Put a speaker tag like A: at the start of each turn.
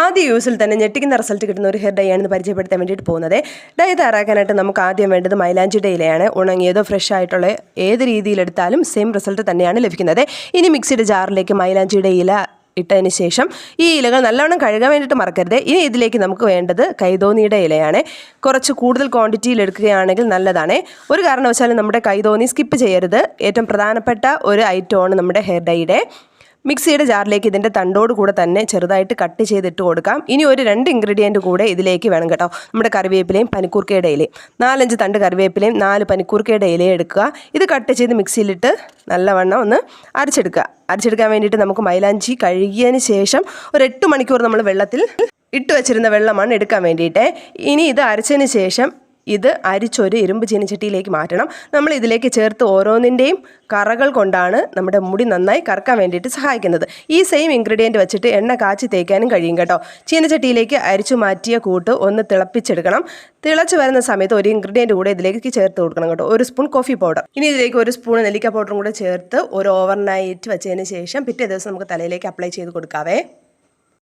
A: ആദ്യ യൂസിൽ തന്നെ ഞെട്ടിക്കുന്ന റിസൾട്ട് കിട്ടുന്ന ഒരു ഹെയർ ഡൈ ആണെന്ന് പരിചയപ്പെടുത്താൻ വേണ്ടിയിട്ട് പോകുന്നത്. ഡൈ തയ്യാറാക്കാനായിട്ട് നമുക്ക് ആദ്യം വേണ്ടത് മൈലാഞ്ചിയുടെ ഇലയാണ്. ഉണങ്ങിയതോ ഫ്രഷ് ആയിട്ടുള്ള ഏത് രീതിയിലെടുത്താലും സെയിം റിസൾട്ട് തന്നെയാണ് ലഭിക്കുന്നത്. ഇനി മിക്സിയുടെ ജാറിലേക്ക് മൈലാഞ്ചിയുടെ ഇല ഇട്ടതിന് ശേഷം ഈ ഇലകൾ നല്ലവണ്ണം കഴുകാൻ വേണ്ടിയിട്ട് മറക്കരുത്. ഇനി ഇതിലേക്ക് നമുക്ക് വേണ്ടത് കൈതോന്നിയുടെ ഇലയാണ്. കുറച്ച് കൂടുതൽ ക്വാണ്ടിറ്റിയിൽ എടുക്കുകയാണെങ്കിൽ നല്ലതാണ്. ഒരു കാരണവശാലും നമ്മുടെ കൈതോന്നി സ്കിപ്പ് ചെയ്യരുത്. ഏറ്റവും പ്രധാനപ്പെട്ട ഒരു ഐറ്റമാണ് നമ്മുടെ ഹെയർ ഡൈയുടെ. മിക്സിയുടെ ജാറിലേക്ക് ഇതിൻ്റെ തണ്ടോട് കൂടെ തന്നെ ചെറുതായിട്ട് കട്ട് ചെയ്തിട്ട് കൊടുക്കാം. ഇനി ഒരു 2 ഇൻഗ്രീഡിയൻറ്റ് കൂടെ ഇതിലേക്ക് വേണം കേട്ടോ. നമ്മുടെ കറിവേപ്പിലയും പനിക്കൂർക്കയുടെ ഇലയും 4-5 തണ്ട് കറിവേപ്പിലയും 4 പനിക്കൂർക്കയുടെ ഇലയും എടുക്കുക. ഇത് കട്ട് ചെയ്ത് മിക്സിയിലിട്ട് നല്ലവണ്ണം ഒന്ന് അരച്ചെടുക്കാൻ വേണ്ടിയിട്ട് നമുക്ക് മൈലാഞ്ചി കഴുകിയതിന് ശേഷം ഒരു 8 മണിക്കൂർ നമ്മൾ വെള്ളത്തിൽ ഇട്ട് വെച്ചിരുന്ന വെള്ളമാണ് എടുക്കാൻ വേണ്ടിയിട്ട്. ഇനി ഇത് അരച്ചതിന് ശേഷം ഇത് അരിച്ചൊരു ഇരുമ്പ് ചീനച്ചട്ടിയിലേക്ക് മാറ്റണം. നമ്മൾ ഇതിലേക്ക് ചേർത്ത് ഓരോന്നിൻ്റെയും കറകൾ കൊണ്ടാണ് നമ്മുടെ മുടി നന്നായി കറക്കാൻ വേണ്ടിയിട്ട് സഹായിക്കുന്നത്. ഈ സെയിം ഇൻഗ്രീഡിയൻറ്റ് വെച്ചിട്ട് എണ്ണ കാച്ചി തേക്കാനും കഴിയും കേട്ടോ. ചീനച്ചട്ടിയിലേക്ക് അരിച്ചു മാറ്റിയ കൂട്ട് ഒന്ന് തിളപ്പിച്ചെടുക്കണം. തിളച്ച് വരുന്ന സമയത്ത് ഒരു ഇൻഗ്രീഡിയൻറ്റ് കൂടെ ഇതിലേക്ക് ചേർത്ത് കൊടുക്കണം കേട്ടോ. 1 സ്പൂൺ കോഫി പൗഡർ. ഇനി ഇതിലേക്ക് 1 സ്പൂൺ നെല്ലിക്ക പൗഡറും കൂടെ ചേർത്ത് ഒരു ഓവർനൈറ്റ് വെച്ചതിന് ശേഷം പിറ്റേ ദിവസം നമുക്ക് തലയിലേക്ക് അപ്ലൈ ചെയ്ത് കൊടുക്കാവേ.